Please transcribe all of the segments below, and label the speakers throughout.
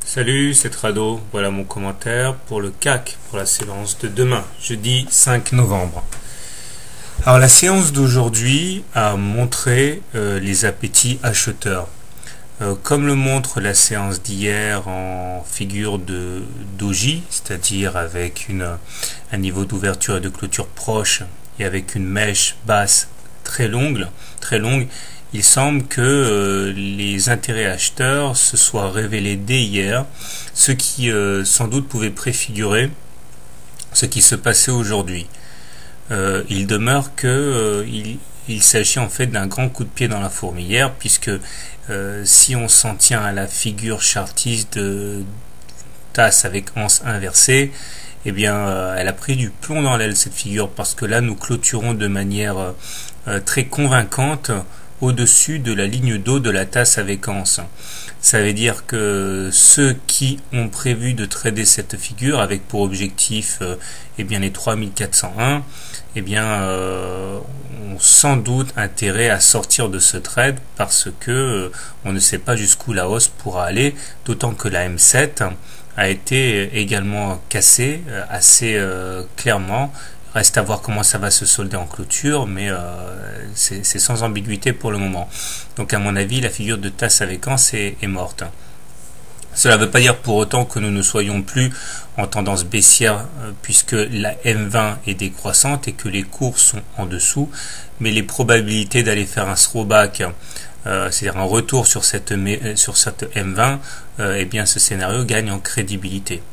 Speaker 1: Salut, c'est Trado. Voilà mon commentaire pour le CAC pour la séance de demain, jeudi 5 novembre. Alors la séance d'aujourd'hui a montré les appétits acheteurs. Comme le montre la séance d'hier en figure de doji, c'est-à-dire avec un niveau d'ouverture et de clôture proche et avec une mèche basse très longue, il semble que les intérêts acheteurs se soient révélés dès hier, ce qui sans doute pouvait préfigurer ce qui se passait aujourd'hui. Il demeure que il s'agit en fait d'un grand coup de pied dans la fourmilière, puisque si on s'en tient à la figure chartiste de tasse avec anse inversée, eh bien elle a pris du plomb dans l'aile, cette figure, parce que là nous clôturons de manière très convaincante au-dessus de la ligne d'eau de la tasse avec anse. Ça veut dire que ceux qui ont prévu de trader cette figure avec pour objectif eh bien les 3401, eh bien ont sans doute intérêt à sortir de ce trade, parce que on ne sait pas jusqu'où la hausse pourra aller, d'autant que la M7 a été également cassée assez clairement. Reste à voir comment ça va se solder en clôture, mais c'est sans ambiguïté pour le moment. Donc à mon avis, la figure de tasse avec anse est morte. Cela ne veut pas dire pour autant que nous ne soyons plus en tendance baissière, puisque la M20 est décroissante et que les cours sont en dessous, mais les probabilités d'aller faire un throwback, c'est-à-dire un retour sur cette M20, eh bien ce scénario gagne en crédibilité.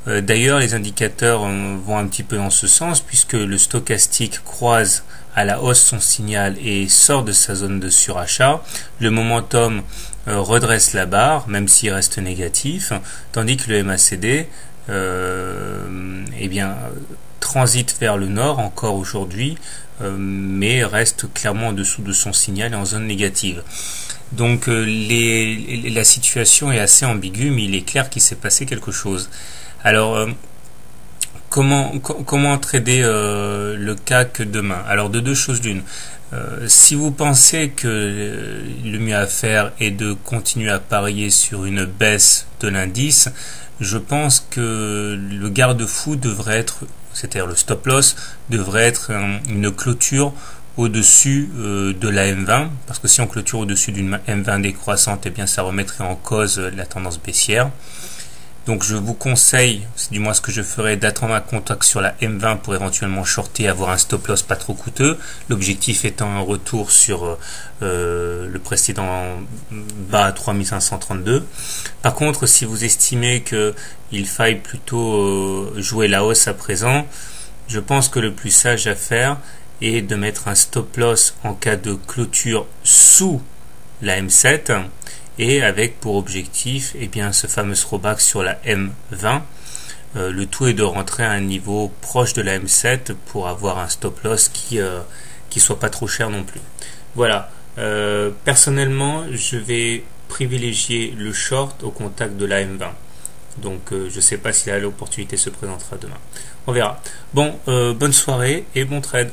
Speaker 1: D'ailleurs, les indicateurs vont un petit peu dans ce sens, puisque le stochastique croise à la hausse son signal et sort de sa zone de surachat. Le momentum redresse la barre, même s'il reste négatif, tandis que le MACD eh bien, transite vers le nord encore aujourd'hui, mais reste clairement en dessous de son signal et en zone négative. Donc la situation est assez ambiguë, mais il est clair qu'il s'est passé quelque chose. Alors, comment trader le CAC demain? Alors, de deux choses l'une. Si vous pensez que le mieux à faire est de continuer à parier sur une baisse de l'indice, je pense que le garde-fou devrait être, c'est-à-dire le stop-loss, devrait être une clôture au-dessus de la M20, parce que si on clôture au-dessus d'une M20 décroissante, eh bien ça remettrait en cause la tendance baissière. Donc je vous conseille, c'est du moins ce que je ferai, d'attendre un contact sur la M20 pour éventuellement shorter, avoir un stop loss pas trop coûteux. L'objectif étant un retour sur le précédent bas à 3532. Par contre, si vous estimez qu'il faille plutôt jouer la hausse à présent, je pense que le plus sage à faire est de mettre un stop loss en cas de clôture sous la M7, et avec pour objectif eh bien, ce fameux throwback sur la M20. Le tout est de rentrer à un niveau proche de la M7 pour avoir un stop loss qui soit pas trop cher non plus. Voilà. Personnellement, je vais privilégier le short au contact de la M20. Donc je ne sais pas si l'opportunité se présentera demain. On verra. Bon, bonne soirée et bon trade.